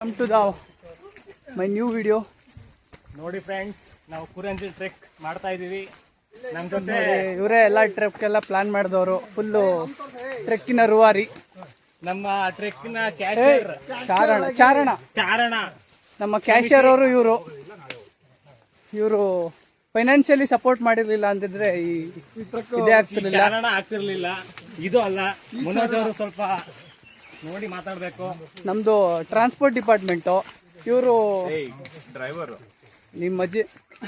Come to the my new video. ನೋಡಿ friends, ನಾವು Kurunji trek ಮಾಡ್ತಾ ಇದೀವಿ. ನಮ್ಮ ಜೊತೆ ಇವರೇ ಎಲ್ಲ ಟ್ರೆಕ್ ಎಲ್ಲ ಪ್ಲಾನ್ ಮಾಡಿದವರು. ಫುಲ್ಲು ಟ್ರೆಕ್ಕಿನ ರೂವಾರಿ. ನಮ್ಮ ಟ್ರೆಕ್ಕಿನ ಕ್ಯಾಶಿಯರ್ ಚಾರಣ ನಮ್ಮ ಕ್ಯಾಶಿಯರ್ ಅವರು ಇವರು ಫೈನಾನ್ಷಿಯಲಿ ಸಪೋರ್ಟ್ ಮಾಡಿರ್ಲಿಲ್ಲ ಅಂತಿದ್ರೆ ಇದೇ ಆಗ್ತಿರ್ಲಿಲ್ಲ. ಇದು ಅಲ್ಲ, ಮನೋಜ್ ಅವರು ಸ್ವಲ್ಪ ನೋಡಿ ಮಾತಾಡ್ಬೇಕು. ನಮ್ದು ಟ್ರಾನ್ಸ್ಪೋರ್ಟ್ ಡಿಪಾರ್ಟ್ಮೆಂಟು. ಇವರು ಡ್ರೈವರ್. ನಿಮ್ಮ ಅಜ್ಜಿ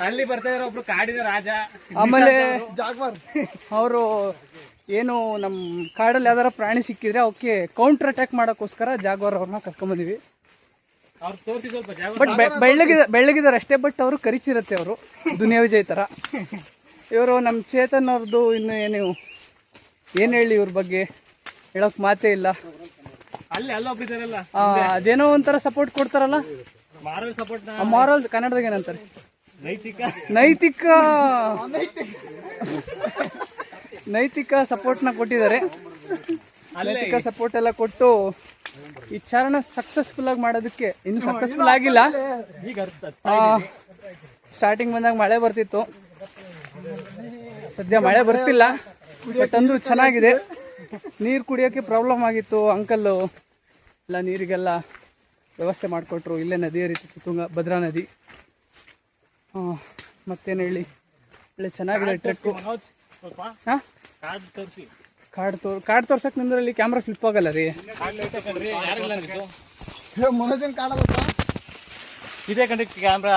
ಅಲ್ಲಿ ಬರ್ತಾ ಇರೋ ಒಬ್ರು ಕಾಡಿನ ರಾಜ. ಆಮೇಲೆ ಅವರು ಏನು ನಮ್ಮ ಕಾಡಲ್ಲಿ ಯಾವ್ದಾರ ಪ್ರಾಣಿ ಸಿಕ್ಕಿದ್ರೆ ಅವಕ್ಕೆ ಕೌಂಟರ್ ಅಟ್ಯಾಕ್ ಮಾಡೋಕ್ಕೋಸ್ಕರ ಜಾಗ್ವಾರ್ ಅವ್ರನ್ನ ಕರ್ಕೊಂಬಂದಿವಿ. ಅವ್ರು ತೋರಿಸಿ ಸ್ವಲ್ಪ ಬಟ್ ಬೆಳ್ಳಗಿದ್ದಾರೆ ಅಷ್ಟೇ. ಬಟ್ ಅವರು ಕರಿಚಿರತ್ತೆ. ಅವರು ದುನಿಯಾ ವಿಜಯ್ ಥರ. ಇವರು ನಮ್ಮ ಚೇತನ್ ಅವ್ರದ್ದು ಇನ್ನು ಏನು ಹೇಳಿ ಇವ್ರ ಬಗ್ಗೆ ಹೇಳೋಕ್ ಮಾತೇ ಇಲ್ಲ. ಅಲ್ಲಿ ಅಲ್ಲೊಬ್ಬಿದಾರಲ್ಲ, ಅದೇನೋ ಒಂಥರ ಸಪೋರ್ಟ್ ಕೊಡ್ತಾರಲ್ಲ, ಮಾರಲ್ ಸಪೋರ್ಟ್. ಮಾರಲ್ ಕನ್ನಡದಾಗ ಏನಂತಾರೆ? ನೈತಿಕ ಸಪೋರ್ಟ್ನ ಕೊಟ್ಟಿದ್ದಾರೆ. ನೈತಿಕ ಸಪೋರ್ಟ್ ಎಲ್ಲ ಕೊಟ್ಟು ಈ ಚಾರಣ ಸಕ್ಸಸ್ಫುಲ್ ಆಗಿ ಮಾಡೋದಕ್ಕೆ ಇನ್ನು ಸಕ್ಸಸ್ಫುಲ್ ಆಗಿಲ್ಲ. ಸ್ಟಾರ್ಟಿಂಗ್ ಬಂದಾಗ ಮಳೆ ಬರ್ತಿತ್ತು, ಸದ್ಯ ಮಳೆ ಬರ್ತಿಲ್ಲ. ಬಟ್ ಅಂದ್ರೂ ಚೆನ್ನಾಗಿದೆ. ನೀರು ಕುಡಿಯೋಕ್ಕೆ ಪ್ರಾಬ್ಲಮ್ ಆಗಿತ್ತು. ಅಂಕಲ್ಲು ಎಲ್ಲ ನೀರಿಗೆಲ್ಲ ವ್ಯವಸ್ಥೆ ಮಾಡಿಕೊಟ್ರು. ಇಲ್ಲೇ ನದಿ ಹರಿತಿತ್ತು, ಭದ್ರಾ ನದಿ. ಮತ್ತೇನು ಹೇಳಿ, ಒಳ್ಳೆ ಚೆನ್ನಾಗಿದೆ ಟ್ರೆಕ್ಕು. ಹಾಂ, ಕಾರ್ಡ್ ತೋರ್ಸಕ್ಕೆ ನಿಂದ್ರಲ್ಲಿ ಕ್ಯಾಮ್ರಾ ಫ್ಲಿಪ್ ಆಗಲ್ಲ ರೀ. ಇದೇ ಕಂಡು ಕ್ಯಾಮ್ರಾ